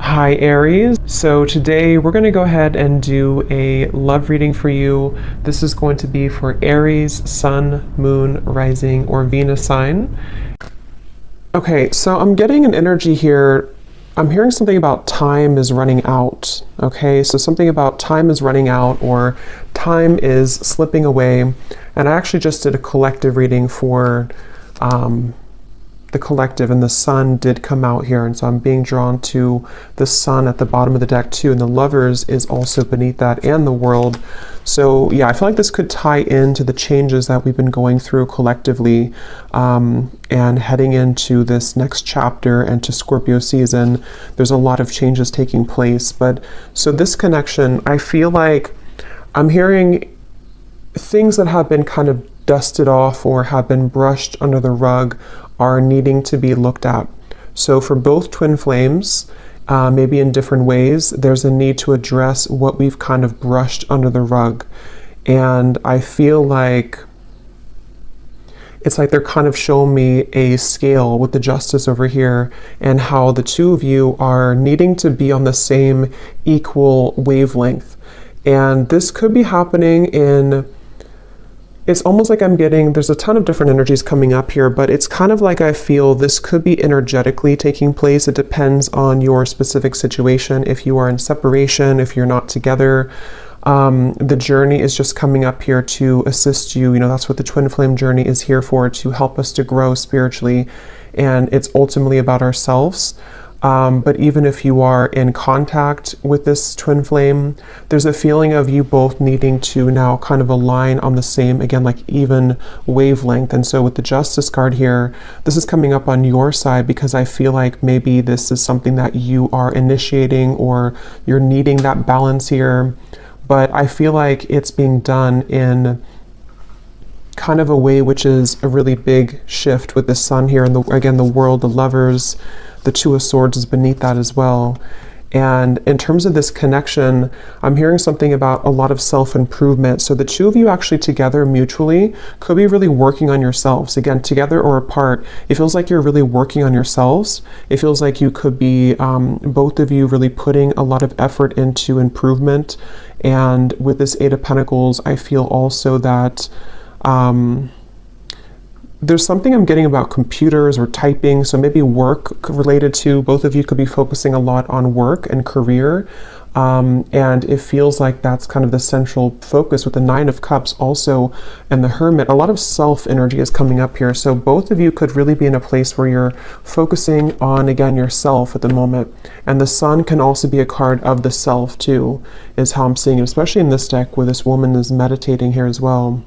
Hi Aries. So today we're going to go ahead and do a love reading for you. This is going to be for Aries, Sun, Moon, Rising, or Venus sign. Okay, so I'm getting an energy here. I'm hearing something about time is running out. Okay, so something about time is running out or time is slipping away. And I actually just did a collective reading for the collective, and the sun did come out here, and so I'm being drawn to the sun at the bottom of the deck too, and the lovers is also beneath that, and the world. So yeah, I feel like this could tie into the changes that we've been going through collectively, and heading into this next chapter and to Scorpio season. There's a lot of changes taking place, but so this connection, I feel like I'm hearing things that have been kind of dusted off or have been brushed under the rug are needing to be looked at. So for both twin flames, maybe in different ways, there's a need to address what we've kind of brushed under the rug. And I feel like it's like they're kind of showing me a scale with the justice over here and how the two of you are needing to be on the same equal wavelength. And this could be happening in, it's almost like I'm getting, there's a ton of different energies coming up here, but it's kind of like I feel this could be energetically taking place. It depends on your specific situation. If you are in separation, if you're not together, the journey is just coming up here to assist you. You know, that's what the twin flame journey is here for, to help us to grow spiritually. And it's ultimately about ourselves. But even if you are in contact with this twin flame, there's a feeling of you both needing to now kind of align on the same, again, like even wavelength. And so with the Justice card here, this is coming up on your side because I feel like maybe this is something that you are initiating or you're needing that balance here. But I feel like it's being done in kind of a way which is a really big shift with the sun here. And again, the world, the lovers, the Two of Swords is beneath that as well. And in terms of this connection, I'm hearing something about a lot of self-improvement. So the two of you actually together mutually could be really working on yourselves. Again, together or apart, it feels like you're really working on yourselves. It feels like you could be, both of you really putting a lot of effort into improvement. And with this Eight of Pentacles, I feel also that there's something I'm getting about computers or typing, so maybe work related to, both of you could be focusing a lot on work and career, and it feels like that's kind of the central focus with the Nine of Cups also, and the Hermit. A lot of self energy is coming up here, so both of you could really be in a place where you're focusing on, again, yourself at the moment. And the Sun can also be a card of the self too, is how I'm seeing it, especially in this deck where this woman is meditating here as well.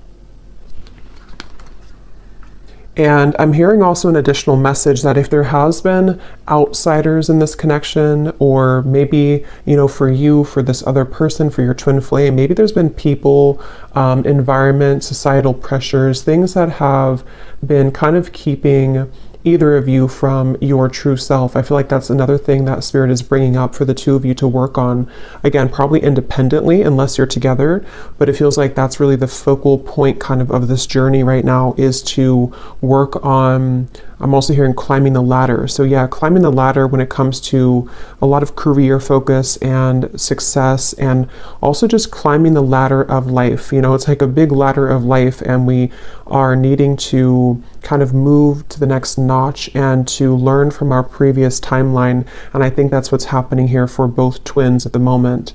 And I'm hearing also an additional message that if there has been outsiders in this connection, or maybe, you know, for you, for this other person, for your twin flame, maybe there's been people, environment, societal pressures, things that have been kind of keeping either of you from your true self. I feel like that's another thing that Spirit is bringing up for the two of you to work on. Again, probably independently unless you're together, but it feels like that's really the focal point kind of this journey right now, is to work on, I'm also hearing climbing the ladder. So yeah, climbing the ladder when it comes to a lot of career focus and success, and also just climbing the ladder of life. You know, it's like a big ladder of life, and we are needing to kind of move to the next notch and to learn from our previous timeline. And I think that's what's happening here for both twins at the moment.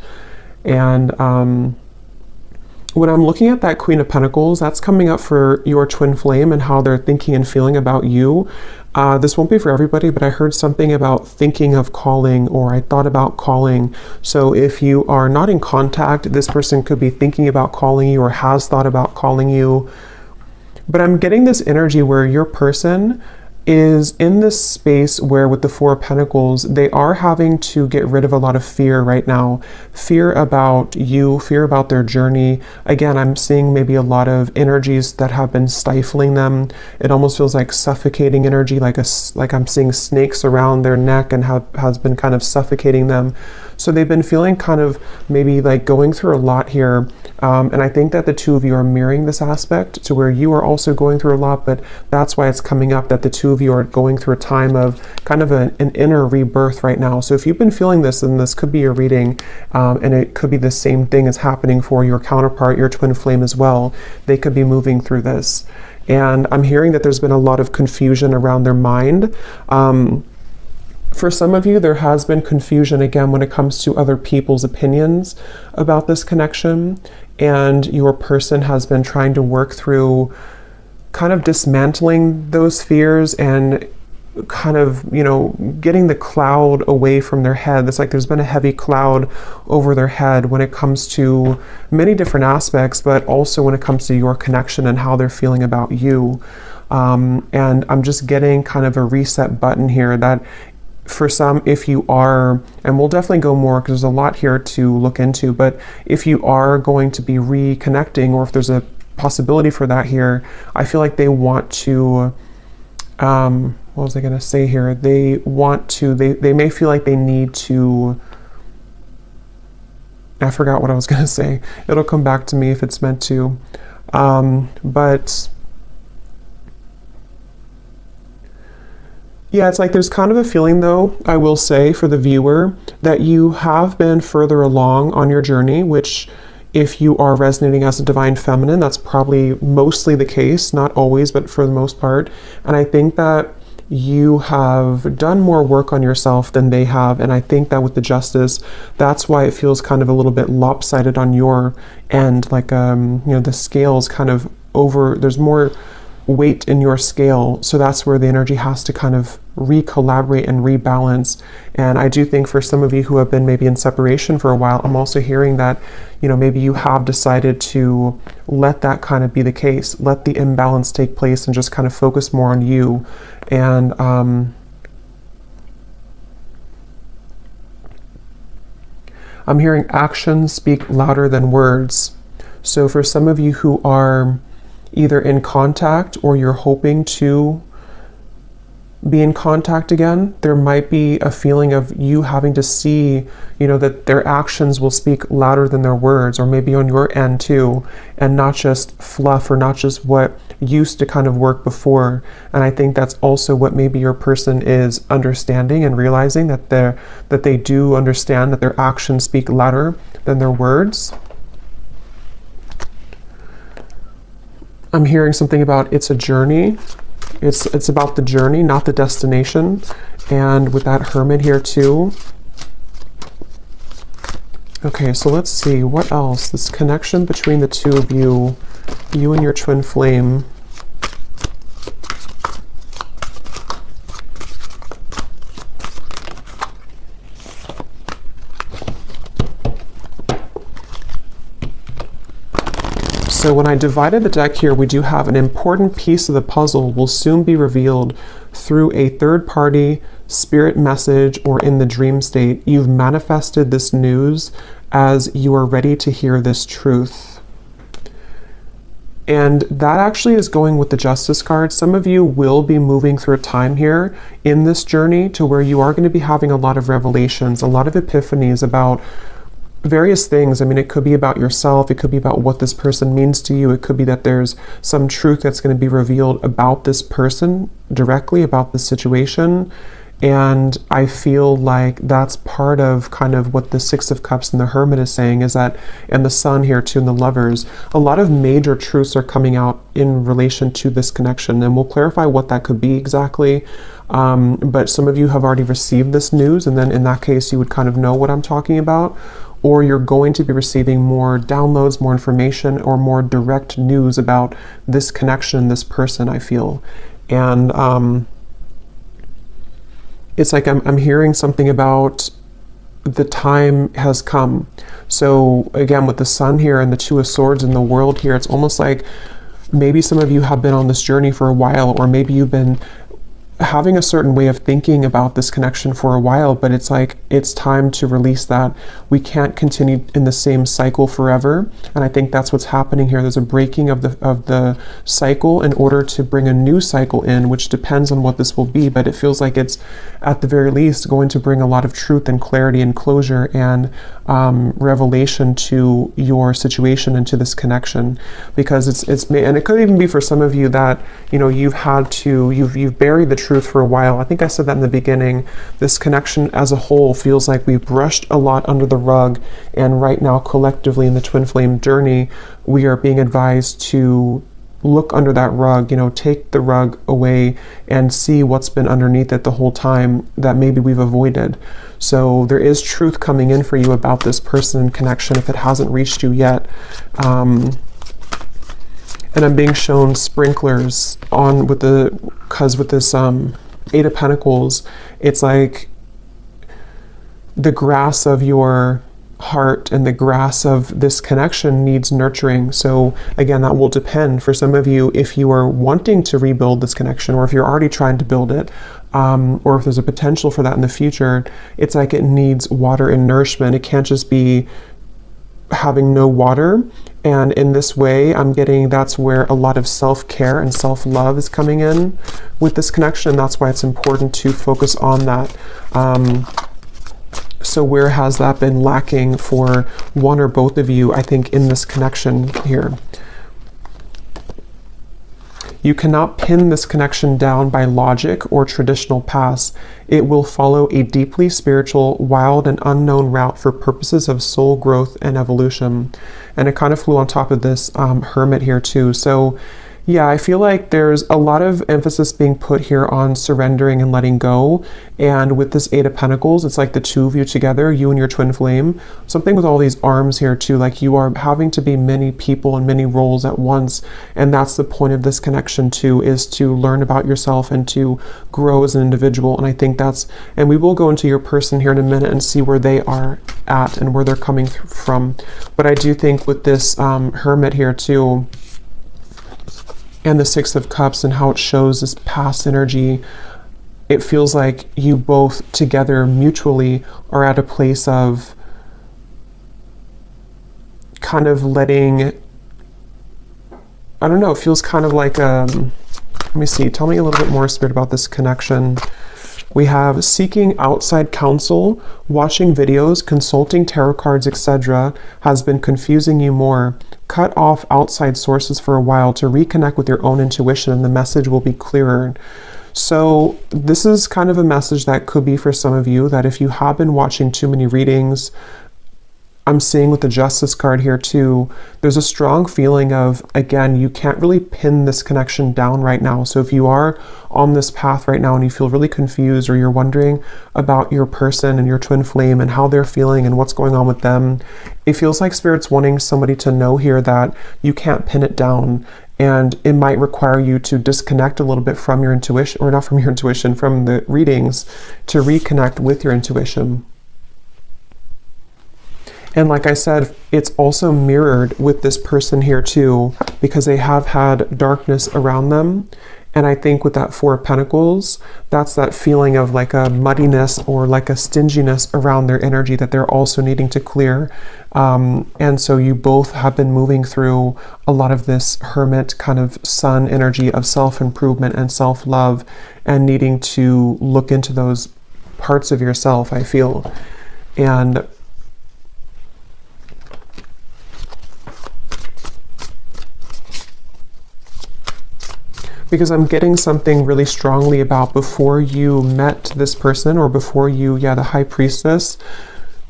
And when I'm looking at that Queen of Pentacles, that's coming up for your twin flame and how they're thinking and feeling about you. This won't be for everybody, but I heard something about thinking of calling, or I thought about calling. So if you are not in contact, this person could be thinking about calling you or has thought about calling you. But I'm getting this energy where your person is in this space where with the Four of Pentacles, they are having to get rid of a lot of fear right now. Fear about you, fear about their journey. Again, I'm seeing maybe a lot of energies that have been stifling them. It almost feels like suffocating energy, like I'm seeing snakes around their neck and has been kind of suffocating them. So they've been feeling kind of maybe like going through a lot here. And I think that the two of you are mirroring this aspect to where you are also going through a lot, but that's why it's coming up that the two of you are going through a time of kind of an inner rebirth right now. So if you've been feeling this, then this could be your reading, and it could be the same thing as happening for your counterpart, your twin flame as well. They could be moving through this. And I'm hearing that there's been a lot of confusion around their mind. For some of you, there has been confusion, again, when it comes to other people's opinions about this connection. And your person has been trying to work through kind of dismantling those fears and kind of, you know, getting the cloud away from their head. It's like there's been a heavy cloud over their head when it comes to many different aspects, but also when it comes to your connection and how they're feeling about you. And I'm just getting kind of a reset button here that for some, if you are, and we'll definitely go more because there's a lot here to look into, but if you are going to be reconnecting, or if there's a possibility for that here, I feel like they want to, what was I going to say here? They want to, they may feel like they need to, I forgot what I was going to say. It'll come back to me if it's meant to. But yeah, it's like there's kind of a feeling, though, I will say, for the viewer, that you have been further along on your journey, which if you are resonating as a divine feminine, that's probably mostly the case, not always, but for the most part. And I think that you have done more work on yourself than they have. And I think that with the Justice, that's why it feels kind of a little bit lopsided on your end. Like, you know, the scale's kind of over, there's more weight in your scale. So that's where the energy has to kind of re-collaborate and rebalance. And I do think for some of you who have been maybe in separation for a while, I'm also hearing that, you know, maybe you have decided to let that kind of be the case, let the imbalance take place and just kind of focus more on you. And I'm hearing actions speak louder than words. So for some of you who are either in contact or you're hoping to be in contact again, there might be a feeling of you having to see, you know, that their actions will speak louder than their words, or maybe on your end too, and not just fluff or not just what used to kind of work before. And I think that's also what maybe your person is understanding and realizing, that they do understand that their actions speak louder than their words. I'm hearing something about it's a journey. It's about the journey, not the destination. And with that Hermit here too. Okay, so let's see what else. This connection between the two of you, you and your twin flame. So when I divided the deck here, we do have an important piece of the puzzle will soon be revealed through a third-party spirit message or in the dream state. You've manifested this news as you are ready to hear this truth. And that actually is going with the Justice card. Some of you will be moving through a time here in this journey to where you are going to be having a lot of revelations, a lot of epiphanies about various things. I mean, it could be about yourself. It could be about what this person means to you. It could be that there's some truth that's going to be revealed about this person directly, about the situation. And I feel like that's part of kind of what the Six of Cups and the Hermit is saying, is that, and the Sun here too, and the Lovers, a lot of major truths are coming out in relation to this connection. And we'll clarify what that could be exactly. But some of you have already received this news, and then in that case, you would kind of know what I'm talking about. Or you're going to be receiving more downloads, more information, or more direct news about this connection, this person, I feel. And it's like I'm hearing something about the time has come. So again, with the Sun here and the Two of Swords and the World here, it's almost like maybe some of you have been on this journey for a while, or maybe you've been having a certain way of thinking about this connection for a while, but it's like it's time to release that. We can't continue in the same cycle forever, and I think that's what's happening here. There's a breaking of the cycle in order to bring a new cycle in, which depends on what this will be, but it feels like it's at the very least going to bring a lot of truth and clarity and closure and revelation to your situation and to this connection, because it's and it could even be for some of you that, you know, you've buried the truth for a while. I think I said that in the beginning. This connection as a whole feels like we brushed a lot under the rug, and right now collectively in the twin flame journey, we are being advised to look under that rug, you know, take the rug away and see what's been underneath it the whole time that maybe we've avoided. So there is truth coming in for you about this person and connection if it hasn't reached you yet. And I'm being shown sprinklers on with this Eight of Pentacles, it's like the grass of your heart and the grass of this connection needs nurturing. So again, that will depend for some of you if you are wanting to rebuild this connection, or if you're already trying to build it, or if there's a potential for that in the future. It's like it needs water and nourishment. It can't just be having no water. And in this way, I'm getting that's where a lot of self-care and self-love is coming in with this connection. That's why it's important to focus on that. So where has that been lacking for one or both of you, I think, in this connection here? You cannot pin this connection down by logic or traditional paths. It will follow a deeply spiritual, wild, and unknown route for purposes of soul growth and evolution. And it kind of flew on top of this Hermit here too. So yeah, I feel like there's a lot of emphasis being put here on surrendering and letting go. And with this Eight of Pentacles, it's like the two of you together, you and your twin flame. Something with all these arms here too, like you are having to be many people and many roles at once. And that's the point of this connection too, is to learn about yourself and to grow as an individual. And I think that's, and we will go into your person here in a minute and see where they are at and where they're coming from. But I do think with this Hermit here too, and the Six of Cups and how it shows this past energy, it feels like you both together mutually are at a place of kind of letting, I don't know, it feels kind of like, let me see, tell me a little bit more, Spirit, about this connection. We have seeking outside counsel, watching videos, consulting tarot cards, etc. has been confusing you more. Cut off outside sources for a while to reconnect with your own intuition, and the message will be clearer. So this is kind of a message that could be for some of you, that if you have been watching too many readings, I'm seeing with the Justice card here too, there's a strong feeling of, again, you can't really pin this connection down right now. So if you are on this path right now and you feel really confused, or you're wondering about your person and your twin flame and how they're feeling and what's going on with them, it feels like Spirit's wanting somebody to know here that you can't pin it down. And it might require you to disconnect a little bit from your intuition, or not from your intuition, from the readings, to reconnect with your intuition. And like I said, it's also mirrored with this person here too, because they have had darkness around them. And I think with that Four of Pentacles, that's that feeling of like a muddiness or like a stinginess around their energy that they're also needing to clear. And so you both have been moving through a lot of this Hermit kind of sun energy of self-improvement and self-love, and needing to look into those parts of yourself, I feel. And because I'm getting something really strongly about before you met this person, or before you, the High Priestess,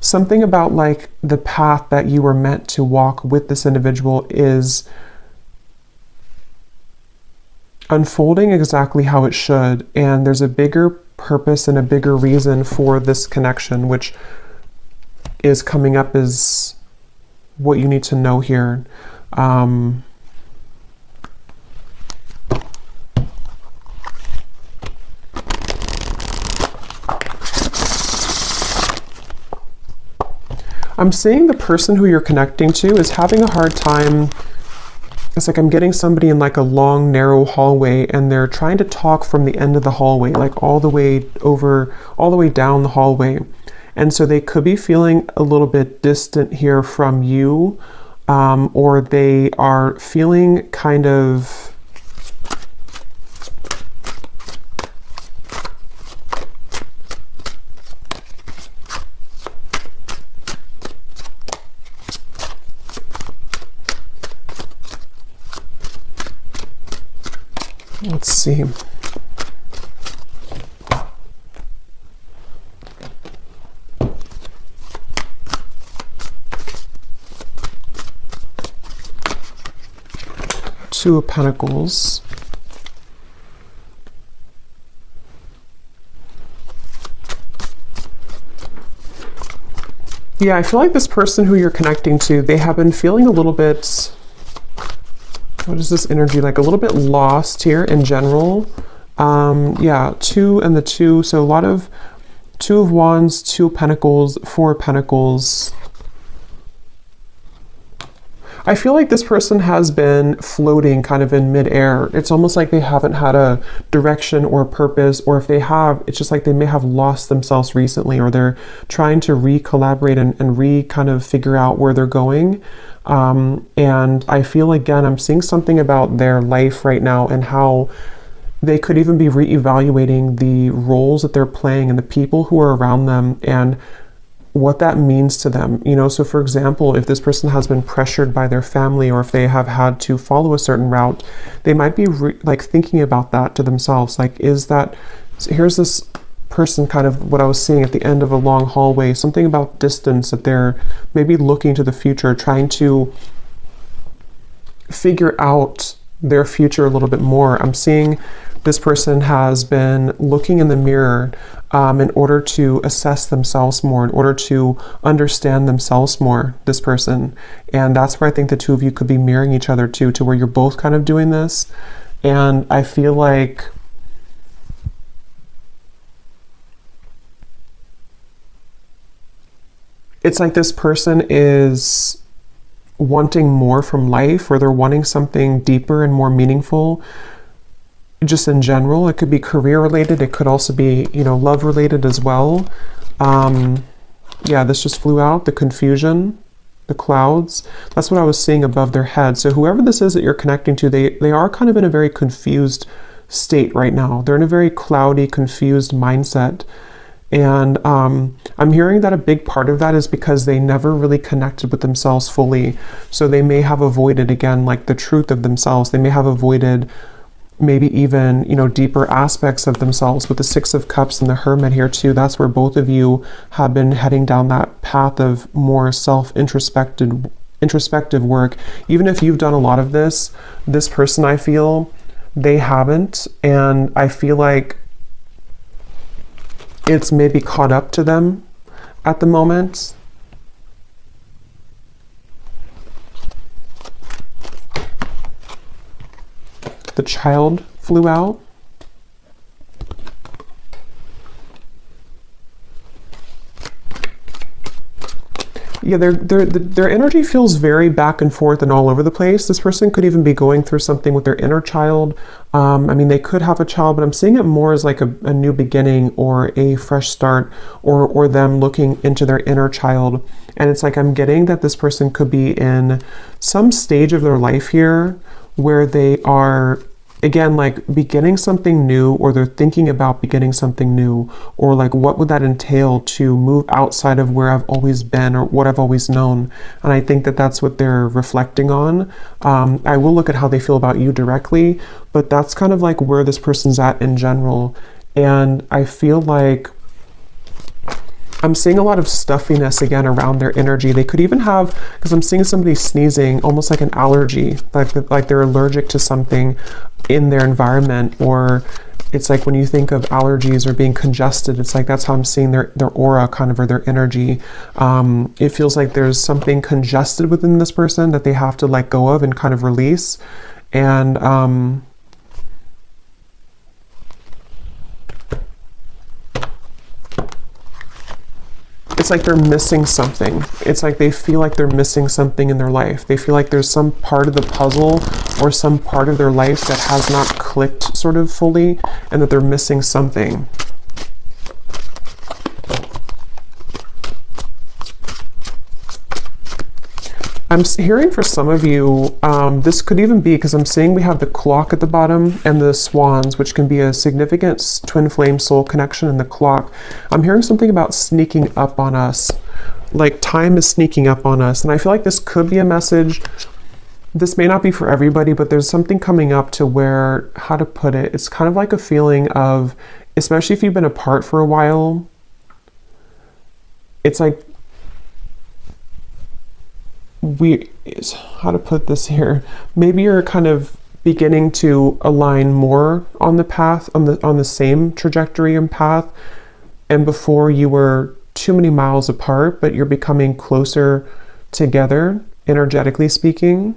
something about like the path that you were meant to walk with this individual is unfolding exactly how it should. And there's a bigger purpose and a bigger reason for this connection, which is coming up as what you need to know here. I'm seeing the person who you're connecting to is having a hard time. It's like I'm getting somebody in like a long, narrow hallway, and they're trying to talk from the end of the hallway, like all the way down the hallway. And so they could be feeling a little bit distant here from you, or they are feeling kind of let's see. Two of Pentacles. Yeah, I feel like this person who you're connecting to, they have been feeling a little bit, what is this energy like? A little bit lost here in general. Yeah, 2 and the 2. So a lot of 2 of Wands, 2 of Pentacles, 4 of Pentacles. I feel like this person has been floating kind of in midair. It's almost like they haven't had a direction or a purpose, or if they have, it's just like they may have lost themselves recently, or they're trying to re-collaborate and kind of figure out where they're going. And I feel, again, I'm seeing something about their life right now and how they could even be re-evaluating the roles that they're playing and the people who are around them and what that means to them. You know, so for example, if this person has been pressured by their family, or if they have had to follow a certain route, they might be like thinking about that to themselves. Like, is that, so here's this person, kind of what I was seeing at the end of a long hallway, something about distance, that they're maybe looking to the future, trying to figure out their future a little bit more. I'm seeing this person has been looking in the mirror in order to assess themselves more, in order to understand themselves more, this person. And that's where I think the two of you could be mirroring each other too, to where you're both kind of doing this. And I feel like it's like this person is wanting more from life, or they're wanting something deeper and more meaningful. Just in general, it could be career related. It could also be, you know, love related as well. Yeah, this just flew out, the confusion, the clouds. That's what I was seeing above their head. So whoever this is that you're connecting to, they are kind of in a very confused state right now. They're in a very cloudy, confused mindset. And I'm hearing that a big part of that is because they never really connected with themselves fully. So they may have avoided, again, like the truth of themselves. They may have avoided maybe even, you know, deeper aspects of themselves. With the Six of Cups and the Hermit here too, that's where both of you have been heading down that path of more introspective work. Even if you've done a lot of this person, I feel, they haven't. And I feel like it's maybe caught up to them at the moment. The Child flew out. Yeah, their energy feels very back and forth and all over the place. This person could even be going through something with their inner child. I mean, they could have a child, but I'm seeing it more as like a new beginning or a fresh start, or them looking into their inner child. And it's like I'm getting that this person could be in some stage of their life here where they are, again, like beginning something new, or they're thinking about beginning something new, or like what would that entail to move outside of where I've always been or what I've always known. And I think that that's what they're reflecting on. I will look at how they feel about you directly, but that's kind of like where this person's at in general. And I feel like I'm seeing a lot of stuffiness again around their energy. They could even have, because I'm seeing somebody sneezing, almost like an allergy, like they're allergic to something in their environment. Or it's like when you think of allergies or being congested, it's like that's how I'm seeing their aura kind of, or their energy. It feels like there's something congested within this person that they have to let go of and kind of release. And it's like they're missing something. It's like they feel like they're missing something in their life. They feel like there's some part of the puzzle or some part of their life that has not clicked sort of fully, and that they're missing something. I'm hearing for some of you, this could even be, because I'm seeing we have the clock at the bottom and the swans, which can be a significant twin flame soul connection in the clock. I'm hearing something about sneaking up on us, like time is sneaking up on us. And I feel like this could be a message. This may not be for everybody, but there's something coming up to where, how to put it, it's kind of like a feeling of, especially if you've been apart for a while, it's like, how to put this here, maybe you're kind of beginning to align more on the path, on the same trajectory and path. And before you were too many miles apart, but you're becoming closer together, energetically speaking.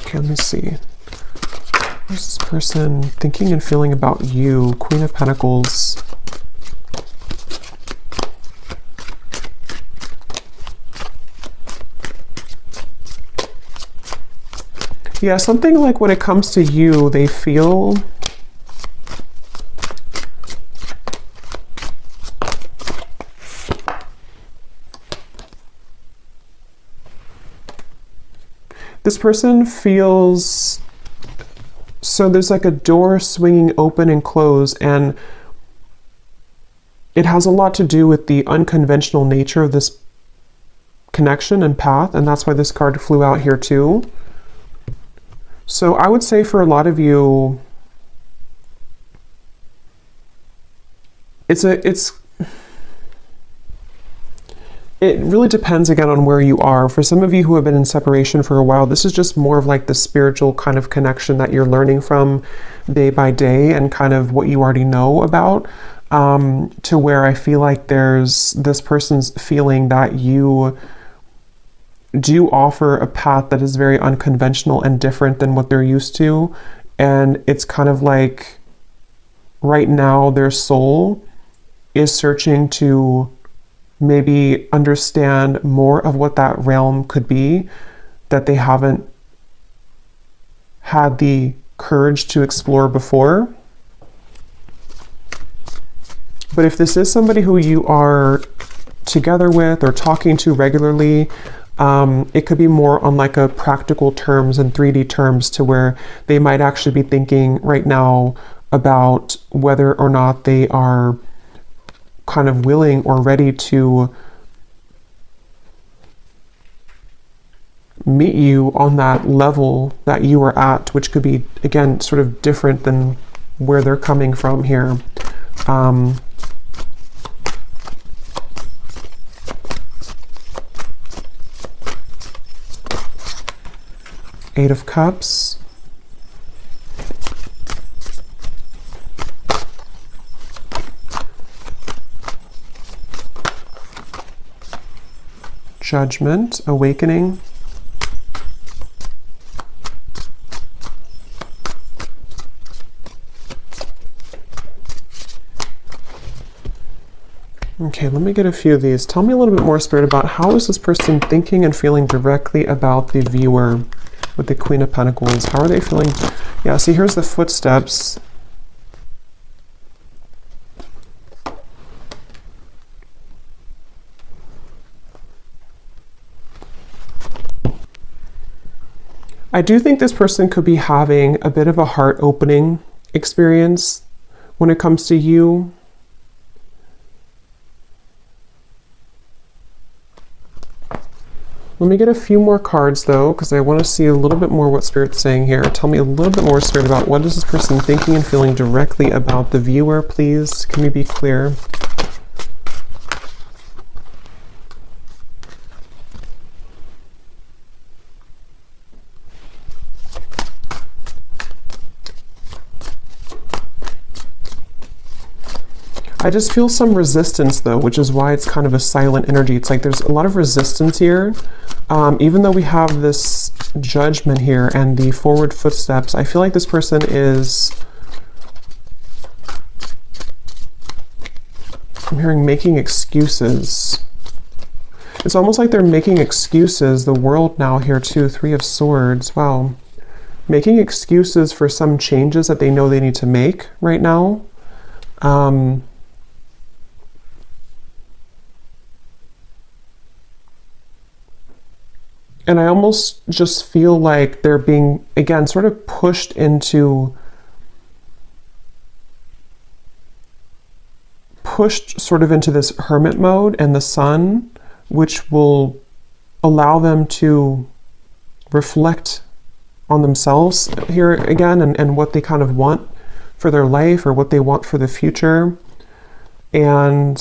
Okay, let me see. What's this person thinking and feeling about you? Queen of Pentacles. Yeah, something like when it comes to you, they feel this person feels, so there's like a door swinging open and close, and it has a lot to do with the unconventional nature of this connection and path, and that's why this card flew out here too. So I would say for a lot of you, it really depends again on where you are. For some of you who have been in separation for a while, this is just more of like the spiritual kind of connection that you're learning from day by day and kind of what you already know about, to where I feel like there's this person's feeling that you do offer a path that is very unconventional and different than what they're used to. And it's kind of like right now their soul is searching to maybe understand more of what that realm could be that they haven't had the courage to explore before. But if this is somebody who you are together with or talking to regularly, it could be more on like a practical terms and 3D terms, to where they might actually be thinking right now about whether or not they are kind of willing or ready to meet you on that level that you are at, which could be, again, sort of different than where they're coming from here. Eight of Cups. Judgment, Awakening. Okay, let me get a few of these. Tell me a little bit more, Spirit, about how is this person thinking and feeling directly about the viewer with the Queen of Pentacles? How are they feeling? Yeah, see, here's the footsteps. I do think this person could be having a bit of a heart-opening experience when it comes to you. Let me get a few more cards though, because I want to see a little bit more what Spirit's saying here. Tell me a little bit more, Spirit, about what is this person thinking and feeling directly about the viewer, please. Can we be clear? I just feel some resistance though, which is why it's kind of a silent energy. It's like there's a lot of resistance here. Even though we have this Judgment here and the forward footsteps, I feel like this person is, I'm hearing making excuses. It's almost like they're making excuses. The World now here too, Three of Swords. Wow. Making excuses for some changes that they know they need to make right now. And I almost just feel like they're being, again, sort of pushed sort of into this hermit mode and the Sun, which will allow them to reflect on themselves here again, and what they kind of want for their life or what they want for the future. And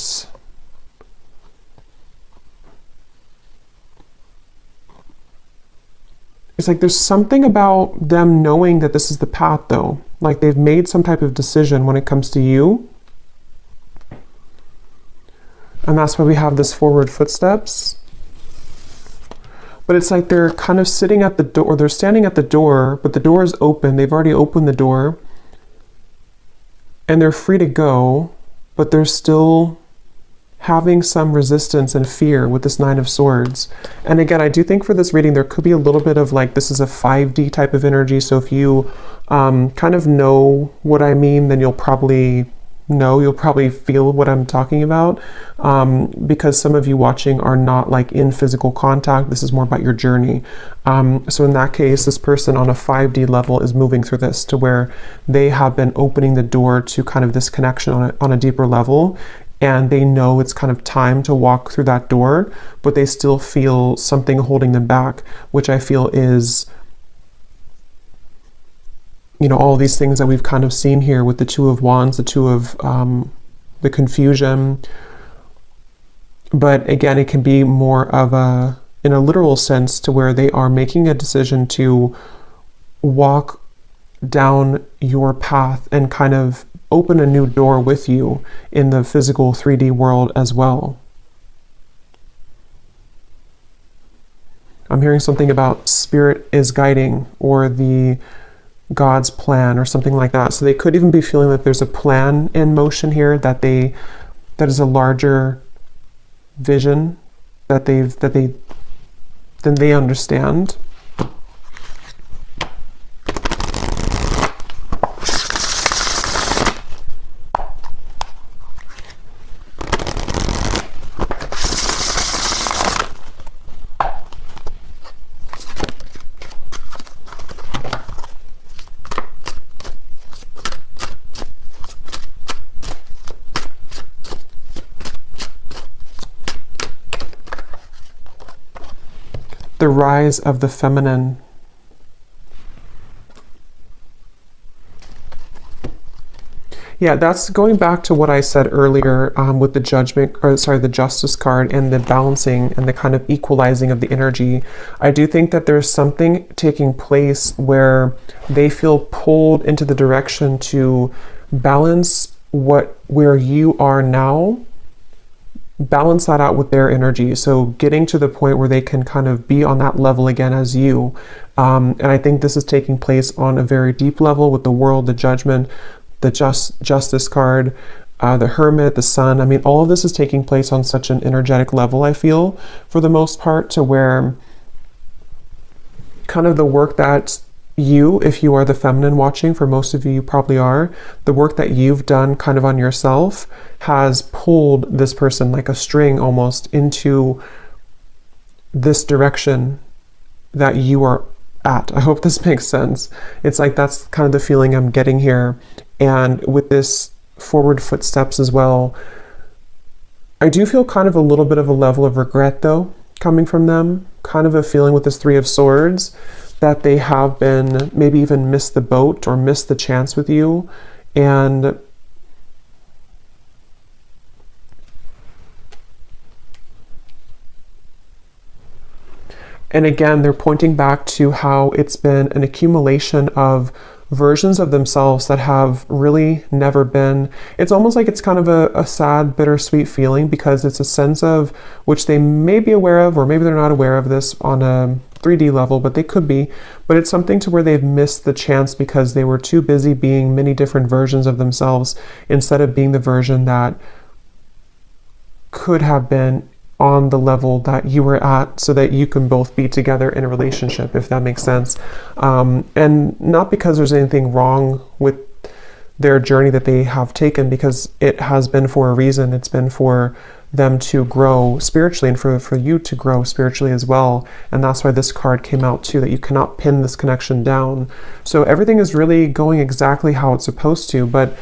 it's like there's something about them knowing that this is the path, though. Like they've made some type of decision when it comes to you. And that's why we have this forward footsteps. But it's like they're kind of sitting at the door, or they're standing at the door, but the door is open. They've already opened the door. And they're free to go, but they're still having some resistance and fear with this Nine of Swords. And again, I do think for this reading, there could be a little bit of like, this is a 5D type of energy. So if you kind of know what I mean, then you'll probably feel what I'm talking about, because some of you watching are not like in physical contact. This is more about your journey. So in that case, this person on a 5D level is moving through this to where they have been opening the door to kind of this connection on a deeper level. And they know it's kind of time to walk through that door, but they still feel something holding them back, which I feel is, you know, all these things that we've kind of seen here with the Two of Wands, the Two of the confusion. But again, it can be more of in a literal sense, to where they are making a decision to walk down your path and kind of open a new door with you in the physical 3D world as well. I'm hearing something about spirit is guiding, or the God's plan, or something like that. So they could even be feeling that there's a plan in motion here, that is a larger vision that they understand. The rise of the feminine. Yeah, that's going back to what I said earlier with the the Justice card, and the balancing and the kind of equalizing of the energy. I do think that there's something taking place where they feel pulled into the direction to balance where you are now, balance that out with their energy. So getting to the point where they can kind of be on that level again as you. And I think this is taking place on a very deep level with the World, the Judgment, the Justice card, the Hermit, the Sun. I mean, all of this is taking place on such an energetic level, I feel, for the most part, to where kind of the work that you, if you are the feminine watching, for most of you, you probably are, the work that you've done kind of on yourself has pulled this person like a string almost into this direction that you are at. I hope this makes sense. It's like that's kind of the feeling I'm getting here. And with this forward footsteps as well, I do feel kind of a little bit of a level of regret, though, coming from them. Kind of a feeling with this Three of Swords that they have been maybe even missed the boat or missed the chance with you. And again, they're pointing back to how it's been an accumulation of versions of themselves that have really never been. It's almost like it's kind of a sad, bittersweet feeling, because it's a sense of which they may be aware of, or maybe they're not aware of this on a 3D level, but they could be. But it's something to where they've missed the chance because they were too busy being many different versions of themselves instead of being the version that could have been on the level that you were at, so that you can both be together in a relationship, if that makes sense. And not because there's anything wrong with their journey that they have taken, because it has been for a reason. It's been for them to grow spiritually, and for you to grow spiritually as well. And that's why this card came out too, that you cannot pin this connection down. So everything is really going exactly how it's supposed to, but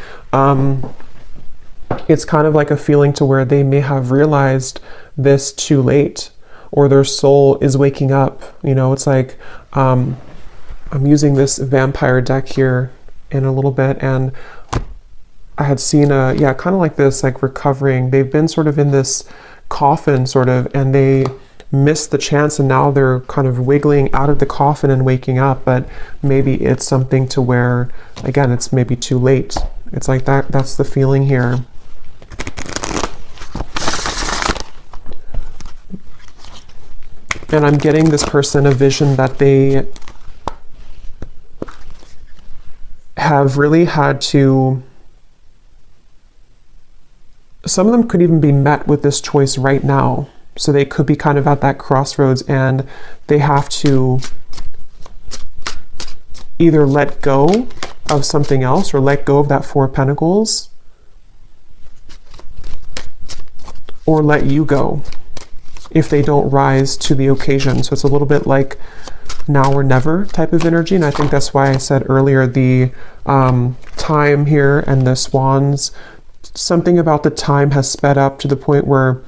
it's kind of like a feeling to where they may have realized this too late, or their soul is waking up. You know, it's like I'm using this vampire deck here in a little bit, and I had seen yeah, kind of like this, like recovering. They've been sort of in this coffin sort of, and they missed the chance, and now they're kind of wiggling out of the coffin and waking up. But maybe it's something to where, again, it's maybe too late. It's like that. That's the feeling here. And I'm getting this person a vision that they have really had to, some of them could even be met with this choice right now. So they could be kind of at that crossroads, and they have to either let go of something else or let go of that Four of Pentacles, or let you go if they don't rise to the occasion. So it's a little bit like now or never type of energy. And I think that's why I said earlier the time here and the swans, something about the time has sped up to the point where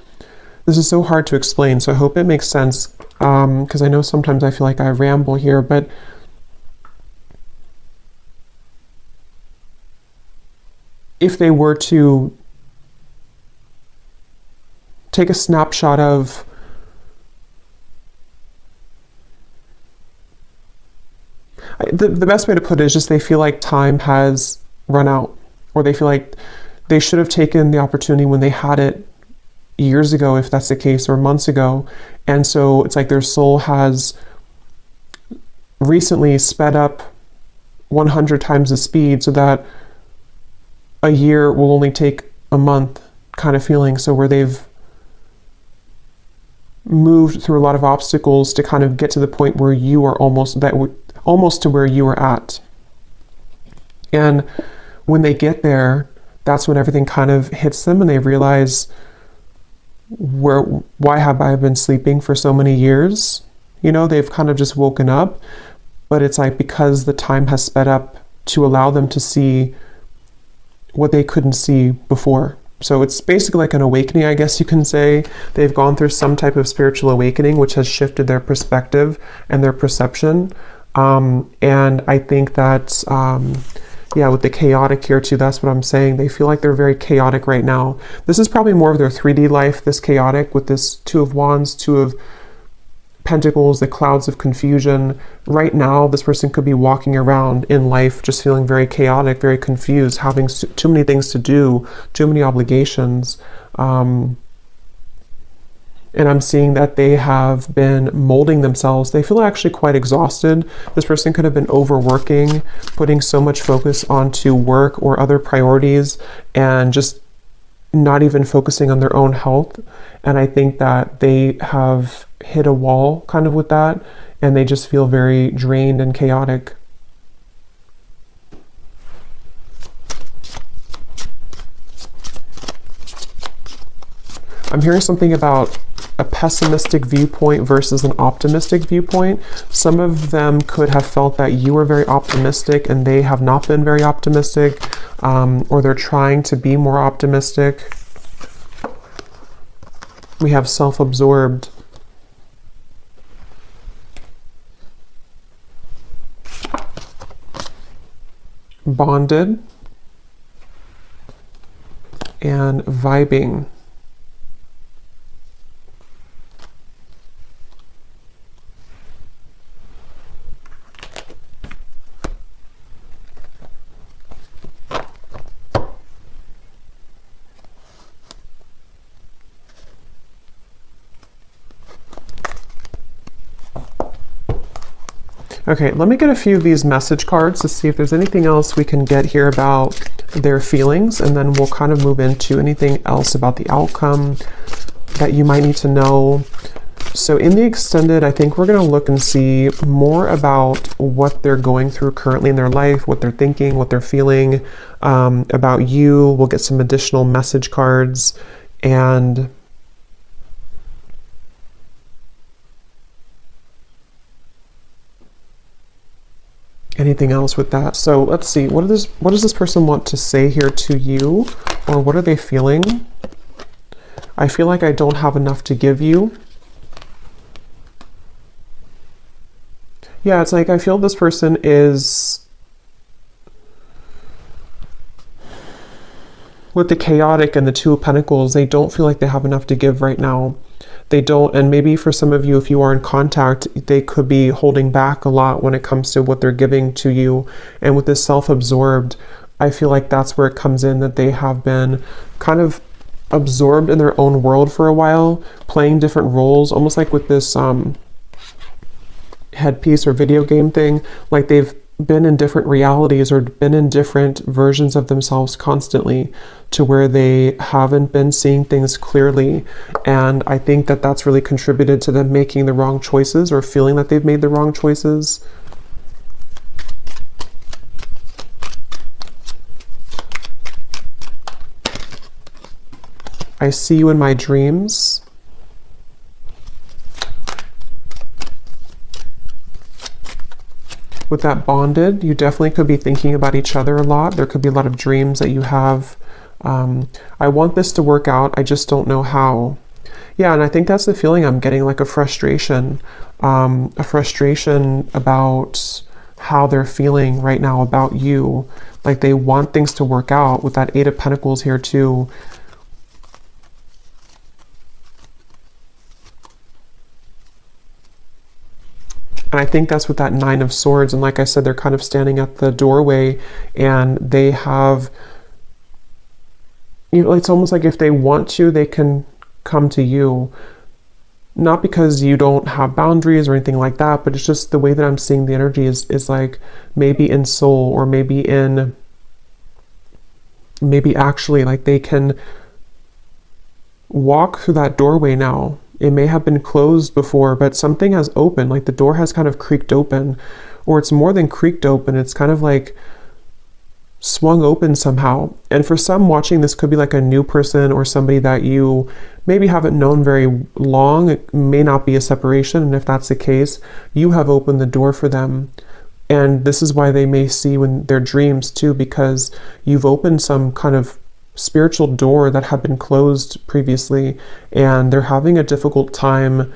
this is so hard to explain. So I hope it makes sense, because I know sometimes I feel like I ramble here, but if they were to take a snapshot of the best way to put it is just they feel like time has run out, or they feel like they should have taken the opportunity when they had it years ago, if that's the case, or months ago. And so it's like their soul has recently sped up 100 times the speed, so that a year will only take a month kind of feeling. So where they've moved through a lot of obstacles to kind of get to the point where you are almost to where you are at. And when they get there, that's when everything kind of hits them, and they realize, why have I been sleeping for so many years? You know, they've kind of just woken up, but it's like because the time has sped up to allow them to see what they couldn't see before. So it's basically like an awakening, I guess you can say. They've gone through some type of spiritual awakening, which has shifted their perspective and their perception. And I think that, yeah, with the chaotic here too, that's what I'm saying. They feel like they're very chaotic right now. This is probably more of their 3D life, this chaotic, with this Two of Wands, Two of Pentacles, the clouds of confusion. Right now, this person could be walking around in life just feeling very chaotic, very confused, having too many things to do, too many obligations. And I'm seeing that they have been molding themselves. They feel actually quite exhausted. This person could have been overworking, putting so much focus onto work or other priorities, and just not even focusing on their own health. And I think that they have hit a wall kind of with that, and they just feel very drained and chaotic. I'm hearing something about a pessimistic viewpoint versus an optimistic viewpoint. Some of them could have felt that you were very optimistic and they have not been very optimistic, or they're trying to be more optimistic. We have self-absorbed. Bonded. And vibing. Okay, let me get a few of these message cards to see if there's anything else we can get here about their feelings, and then we'll kind of move into anything else about the outcome that you might need to know. So in the extended, I think we're going to look and see more about what they're going through currently in their life, what they're thinking, what they're feeling about you. We'll get some additional message cards, and anything else with that. So let's see, what does this person want to say here to you, or what are they feeling? I feel like I don't have enough to give you. Yeah, it's like I feel this person is, with the chaotic and the Two of Pentacles, they don't feel like they have enough to give right now. They don't, and maybe for some of you, if you are in contact, they could be holding back a lot when it comes to what they're giving to you. And with this self-absorbed, I feel like that's where it comes in, that they have been kind of absorbed in their own world for a while, playing different roles, almost like with this headpiece or video game thing, like they've been in different realities or been in different versions of themselves constantly, to where they haven't been seeing things clearly. And I think that that's really contributed to them making the wrong choices or feeling that they've made the wrong choices. I see you in my dreams. With that bonded, you definitely could be thinking about each other a lot. There could be a lot of dreams that you have. I want this to work out. I just don't know how. Yeah, and I think that's the feeling I'm getting, like a frustration about how they're feeling right now about you. Like they want things to work out with that Eight of Pentacles here too. And I think that's with that Nine of Swords. And like I said, they're kind of standing at the doorway, and they have, you know, it's almost like if they want to, they can come to you. Not because you don't have boundaries or anything like that, but it's just the way that I'm seeing the energy is like maybe in soul, or maybe actually like they can walk through that doorway now. It may have been closed before, but something has opened, like the door has kind of creaked open, or it's more than creaked open. It's kind of like swung open somehow. And for some watching, this could be like a new person or somebody that you maybe haven't known very long. It may not be a separation. And if that's the case, you have opened the door for them. And this is why they may see when their dreams too, because you've opened some kind of spiritual door that had been closed previously, and they're having a difficult time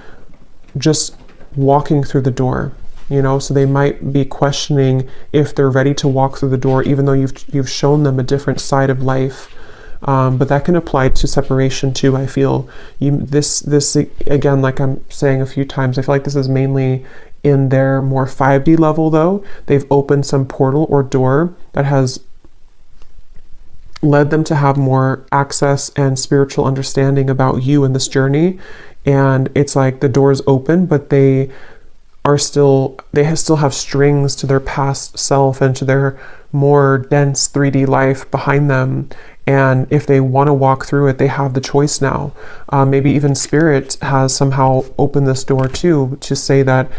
just walking through the door, you know. So they might be questioning if they're ready to walk through the door, even though you've shown them a different side of life. But that can apply to separation too. I feel this again, like I'm saying a few times, I feel like this is mainly in their more 5D level though. They've opened some portal or door that has led them to have more access and spiritual understanding about you in this journey. And it's like the door is open, but they still have strings to their past self and to their more dense 3D life behind them. And if they want to walk through it, they have the choice now. Maybe even Spirit has somehow opened this door too, to say that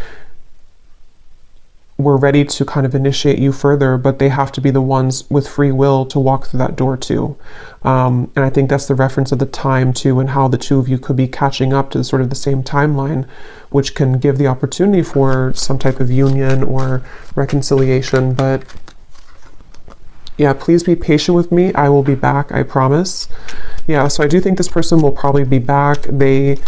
we're ready to kind of initiate you further, but they have to be the ones with free will to walk through that door too. And I think that's the reference of the time too, and how the two of you could be catching up to sort of the same timeline, which can give the opportunity for some type of union or reconciliation. But yeah, please be patient with me. I will be back, I promise. Yeah, so I do think this person will probably be back. They,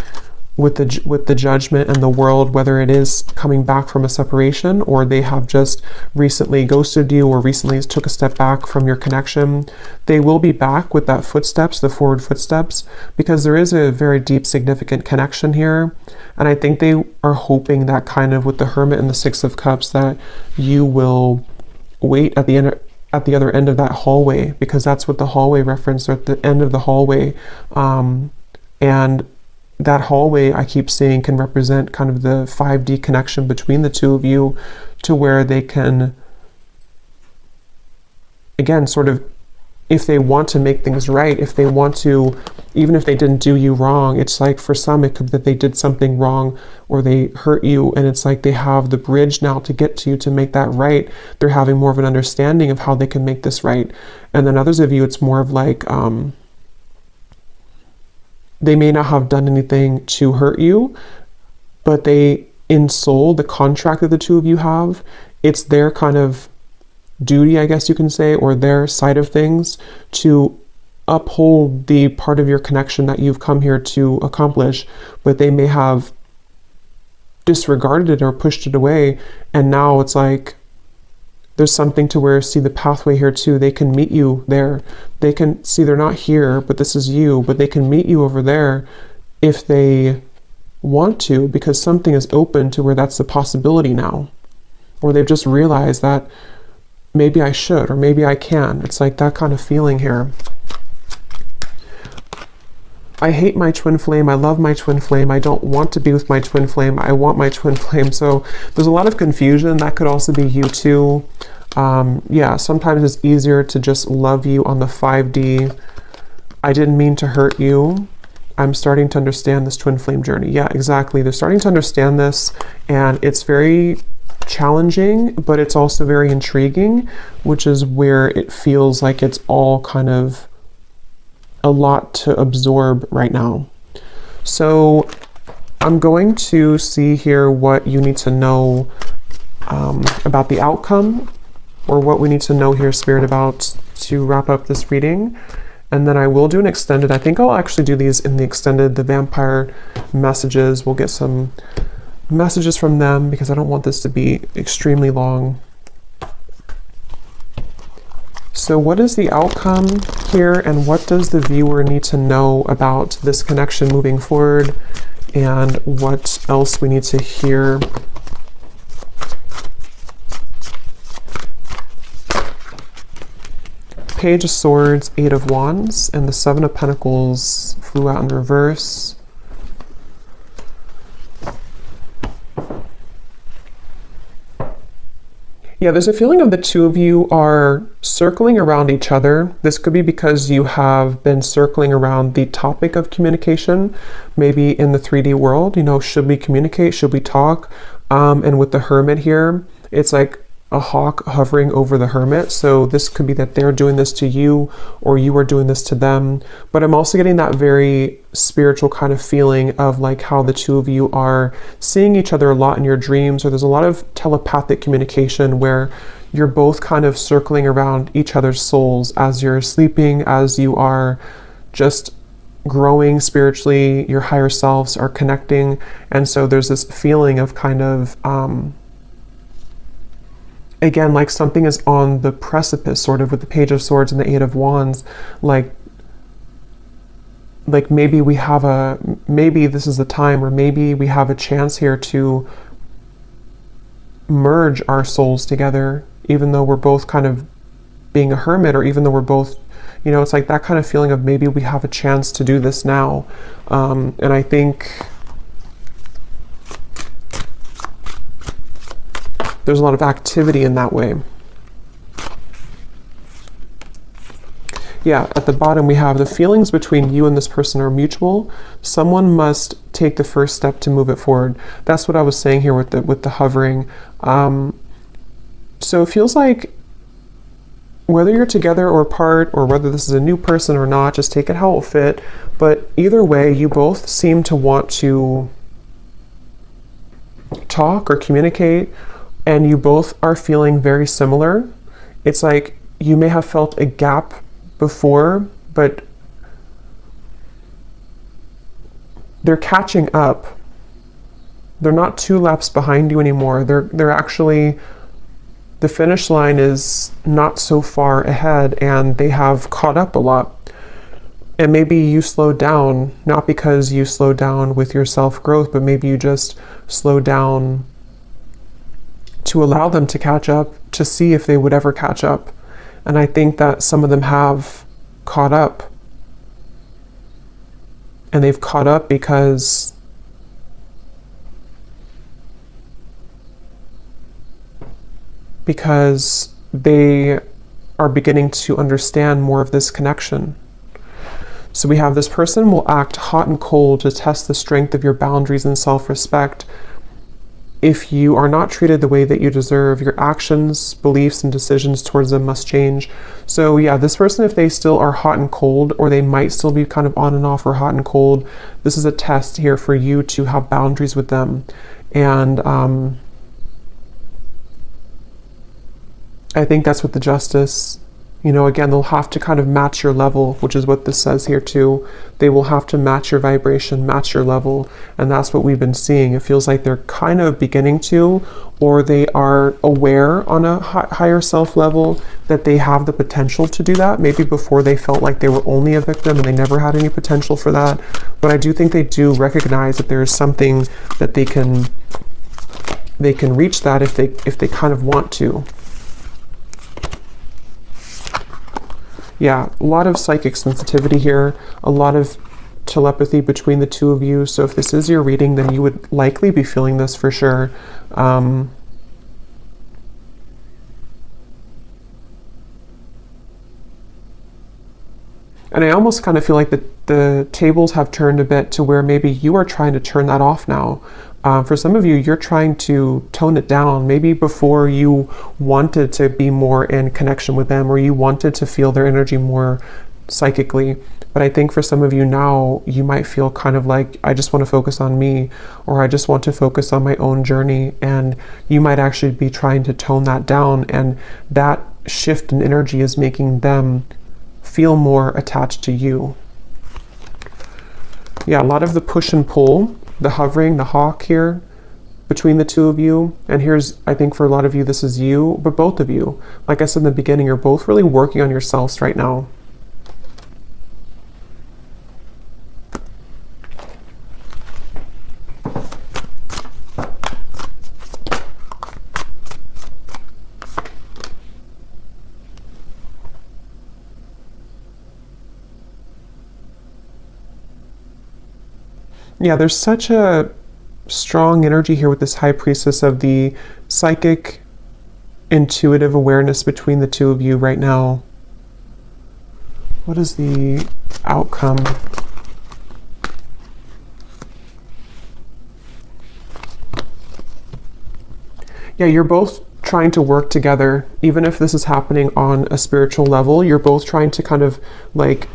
with the Judgment and the World, whether it is coming back from a separation, or they have just recently ghosted you or recently took a step back from your connection, they will be back with that footsteps, the forward footsteps, because there is a very deep, significant connection here. And I think they are hoping that kind of with the Hermit and the Six of Cups, that you will wait at the end, at the other end of that hallway, because that's what the hallway reference, or at the end of the hallway. And that hallway, I keep saying, can represent kind of the 5D connection between the two of you, to where they can, again, sort of, if they want to make things right, if they want to, even if they didn't do you wrong, it's like for some it could be that they did something wrong or they hurt you, and it's like they have the bridge now to get to you to make that right. They're having more of an understanding of how they can make this right. And then others of you, it's more of like, they may not have done anything to hurt you, but they, in soul, the contract that the two of you have, it's their kind of duty, I guess you can say, or their side of things, to uphold the part of your connection that you've come here to accomplish. But they may have disregarded it or pushed it away. And now it's like, there's something to where, see the pathway here too. They can meet you there. They can see they're not here, but this is you, but they can meet you over there if they want to, because something is open to where that's a possibility now. Or they've just realized that maybe I should, or maybe I can. It's like that kind of feeling here. I hate my twin flame. I love my twin flame. I don't want to be with my twin flame. I want my twin flame. So there's a lot of confusion. That could also be you too. Yeah, sometimes it's easier to just love you on the 5D. I didn't mean to hurt you. I'm starting to understand this twin flame journey. Yeah, exactly. They're starting to understand this, and it's very challenging, but it's also very intriguing, which is where it feels like it's all kind of a lot to absorb right now. So I'm going to see here what you need to know about the outcome, or what we need to know here, Spirit, about to wrap up this reading. And then I will do an extended. I think I'll actually do these in the extended, the vampire messages. We'll get some messages from them because I don't want this to be extremely long. So what is the outcome here, and what does the viewer need to know about this connection moving forward, and what else we need to hear? Page of Swords, 8 of Wands, and the 7 of Pentacles flew out in reverse. Yeah, there's a feeling of the two of you are circling around each other. This could be because you have been circling around the topic of communication, maybe in the 3D world. You know, should we communicate? Should we talk? And with the Hermit here, it's like a hawk hovering over the Hermit. So this could be that they're doing this to you, or you are doing this to them. But I'm also getting that very spiritual kind of feeling of like how the two of you are seeing each other a lot in your dreams, or there's a lot of telepathic communication where you're both kind of circling around each other's souls as you're sleeping, as you are just growing spiritually, your higher selves are connecting. And so there's this feeling of kind of again, like something is on the precipice, sort of, with the Page of Swords and the 8 of Wands. Like maybe we have maybe this is the time, or maybe we have a chance here to merge our souls together, even though we're both kind of being a hermit, or even though we're both, you know, it's like that kind of feeling of maybe we have a chance to do this now. And I think there's a lot of activity in that way. Yeah, at the bottom we have the feelings between you and this person are mutual. Someone must take the first step to move it forward. That's what I was saying here with the hovering. So it feels like whether you're together or apart, or whether this is a new person or not, just take it how it will fit. But either way, you both seem to want to talk or communicate, and you both are feeling very similar. It's like you may have felt a gap before, but they're catching up. They're not 2 laps behind you anymore. They're actually, the finish line is not so far ahead, and they have caught up a lot. And maybe you slowed down, not because you slowed down with your self-growth, but maybe you just slowed down to allow them to catch up, to see if they would ever catch up. And I think that some of them have caught up. And they've caught up because they are beginning to understand more of this connection. So we have this person will act hot and cold to test the strength of your boundaries and self-respect. If you are not treated the way that you deserve, your actions, beliefs, and decisions towards them must change. So yeah, this person, if they still are hot and cold, or they might still be kind of on and off or hot and cold, this is a test here for you to have boundaries with them. And I think that's what the Justice, You know, again, they'll have to kind of match your level, which is what this says here too. They will have to match your vibration, match your level, and that's what we've been seeing. It feels like they're kind of beginning to, or they are aware on a higher self level that they have the potential to do that. Maybe before they felt like they were only a victim and they never had any potential for that. But I do think they do recognize that there is something that they can reach that if they kind of want to. Yeah, a lot of psychic sensitivity here, a lot of telepathy between the two of you. So if this is your reading, then you would likely be feeling this for sure. And I almost kind of feel like the tables have turned a bit to where maybe you are trying to turn that off now. For some of you, you're trying to tone it down. Maybe before you wanted to be more in connection with them, or you wanted to feel their energy more psychically. But I think for some of you now, you might feel kind of like, I just want to focus on me, or I just want to focus on my own journey. And you might actually be trying to tone that down. And that shift in energy is making them feel more attached to you. Yeah, a lot of the push and pull, the hovering, the hawk here between the two of you. And here's, I think for a lot of you, this is you, but both of you, like I said in the beginning, you're both really working on yourselves right now. Yeah, there's such a strong energy here with this High Priestess of the psychic, intuitive awareness between the two of you right now. What is the outcome? Yeah, you're both trying to work together. Even if this is happening on a spiritual level, you're both trying to kind of like,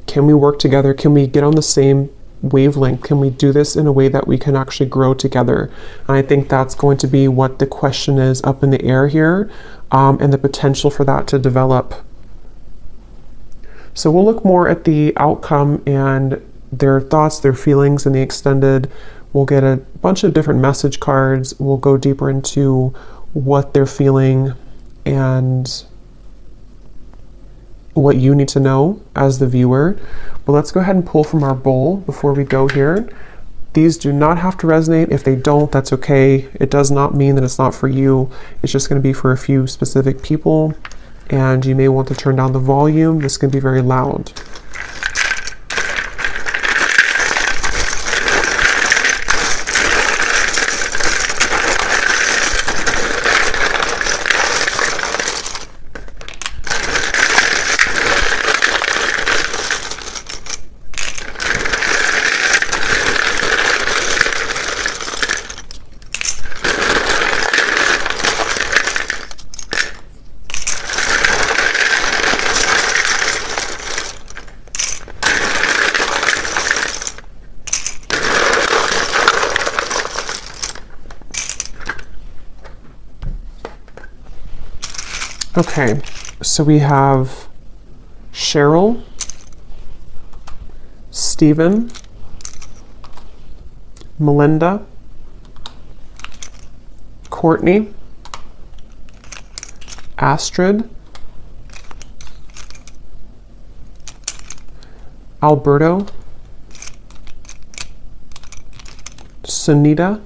can we work together? Can we get on the same wavelength? Can we do this in a way that we can actually grow together? And I think that's going to be what the question is up in the air here, and the potential for that to develop. So we'll look more at the outcome and their thoughts, their feelings in the extended. We'll get a bunch of different message cards. We'll go deeper into what they're feeling and what you need to know as the viewer. But let's go ahead and pull from our bowl before we go here. These do not have to resonate. If they don't, that's okay. It does not mean that it's not for you. It's just going to be for a few specific people, and you may want to turn down the volume. This can be very loud. Okay, so we have Cheryl, Stephen, Melinda, Courtney, Astrid, Alberto, Sunita,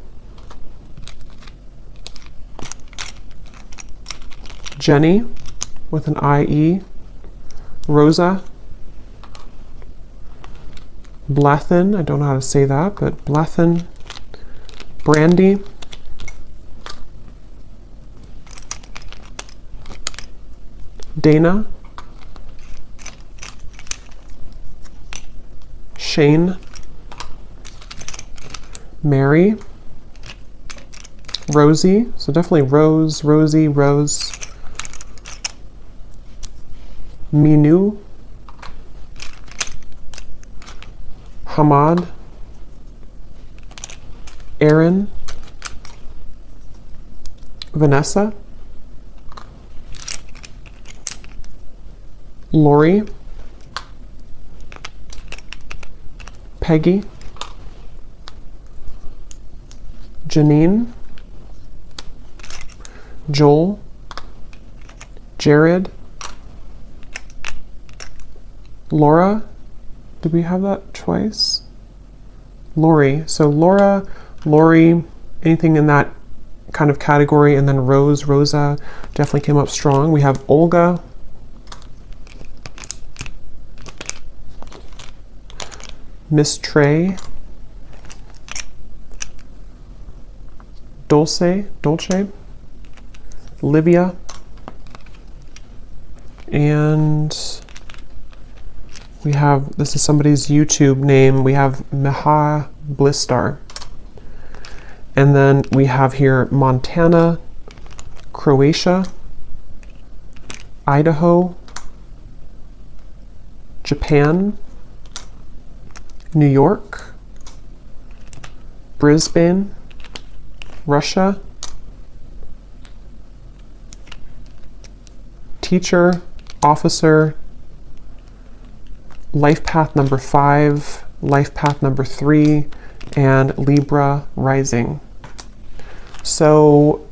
Jenny with an IE, Rosa, Blethen, I don't know how to say that, but Blethen, Brandy, Dana, Shane, Mary, Rosie, so definitely Rose, Rosie, Rose, Minu, Hamad, Aaron, Vanessa, Lori, Peggy, Janine, Joel, Jared, Laura. Did we have that twice? Lori. So Laura, Lori, anything in that kind of category, and then Rose, Rosa definitely came up strong. We have Olga, Miss Trey, Dolce, Livia, and we have, this is somebody's YouTube name, we have Meha Blistar. And then we have here Montana, Croatia, Idaho, Japan, New York, Brisbane, Russia, teacher, officer, life path number 5, life path number 3, and Libra rising. So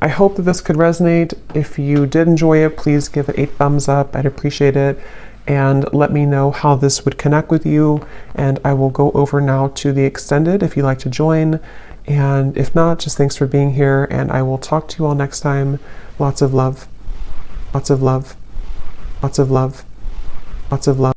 I hope that this could resonate. If you did enjoy it, please give it 8 thumbs up. I'd appreciate it. And let me know how this would connect with you. And I will go over now to the extended if you'd like to join. And if not, just thanks for being here. And I will talk to you all next time. Lots of love. Lots of love. Lots of love. Lots of love.